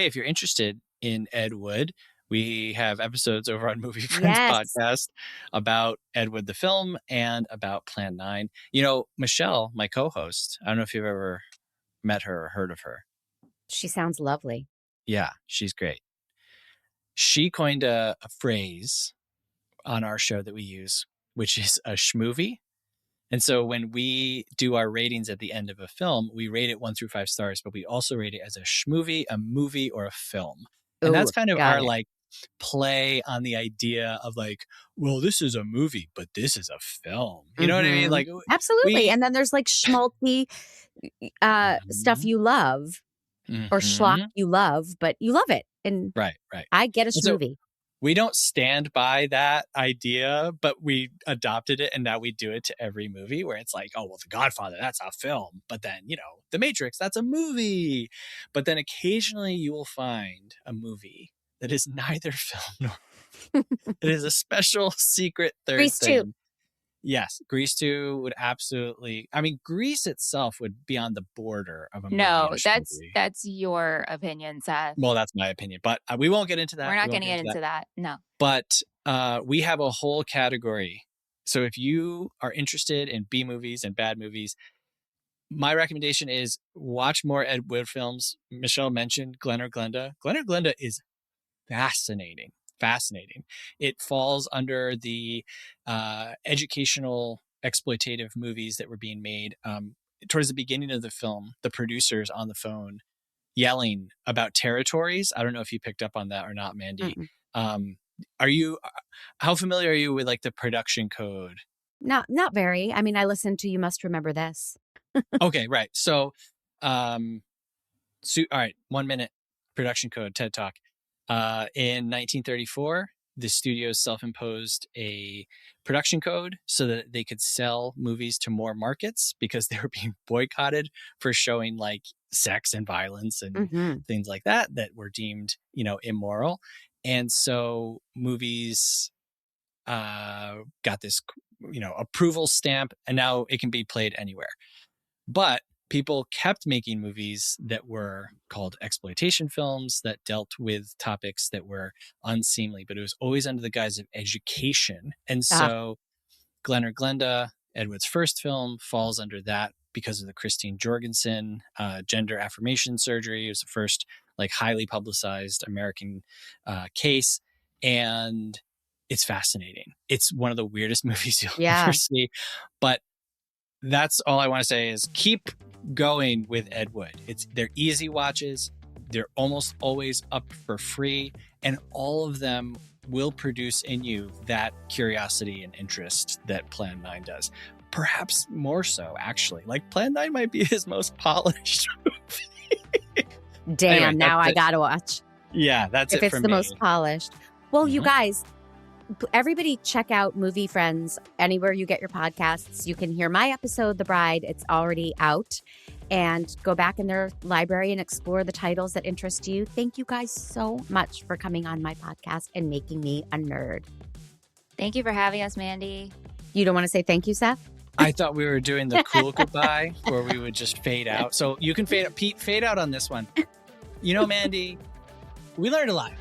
if you're interested in Ed Wood, we have episodes over on Movie Friends Yes. podcast about Ed Wood the film and about Plan 9. You know, Michelle, my co-host, I don't know if you've ever met her or heard of her. She sounds lovely. Yeah, she's great. She coined a phrase on our show that we use, which is a schmovie. And so when we do our ratings at the end of a film, we rate it 1 through 5 stars, but we also rate it as a schmovie, a movie, or a film. And that's kind of our like play on the idea of like, well, this is a movie, but this is a film. You know what I mean? Like, absolutely. And then there's like schmaltzy stuff you love or schlock you love, but you love it. And right. I get a schmovie. We don't stand by that idea, but we adopted it, and now we do it to every movie where it's like, oh, well, The Godfather, that's a film. But then, The Matrix, that's a movie. But then occasionally you will find a movie that is neither film nor it is a special secret third Grease thing. 2. Yes, Grease 2 would absolutely. I mean, Grease itself would be on the border of a movie. No, that's your opinion, Seth. Well, that's my opinion, but we won't get into that. We're not going to get into that. No. But we have a whole category. So if you are interested in B movies and bad movies, my recommendation is watch more Ed Wood films. Michelle mentioned Glenn or Glenda. Glenn or Glenda is fascinating. It falls under the educational exploitative movies that were being made. Towards the beginning of the film, the producers on the phone yelling about territories. I don't know if you picked up on that or not, Mandy. How familiar are you with like the production code? Not very. I mean, I listened to You Must Remember This. Okay, right. So, all right, 1 minute production code, TED Talk. In 1934, the studios self-imposed a production code so that they could sell movies to more markets because they were being boycotted for showing like sex and violence and things like that were deemed, immoral. And so movies got this, approval stamp, and now it can be played anywhere. But people kept making movies that were called exploitation films that dealt with topics that were unseemly, but it was always under the guise of education. And so Glenn or Glenda, Ed Wood's first film, falls under that because of the Christine Jorgensen gender affirmation surgery. It was the first like highly publicized American case. And it's fascinating. It's one of the weirdest movies you'll ever see. But that's all I want to say is keep going with Ed Wood. They're easy watches. They're almost always up for free. And all of them will produce in you that curiosity and interest that Plan 9 does. Perhaps more so, actually. Like Plan 9 might be his most polished movie. Damn, Anyway, now I gotta watch. Yeah, that's if it it's for the me. most polished. Well, you guys, everybody check out Movie Friends anywhere you get your podcasts. You can hear my episode, The Bride. It's already out. And go back in their library and explore the titles that interest you. Thank you guys so much for coming on my podcast and making me a nerd. Thank you for having us, Mandy. You don't want to say thank you, Seth? I thought we were doing the cool goodbye where we would just fade out. So you can fade out. Pete, fade out on this one. You know, Mandy, we learned a lot.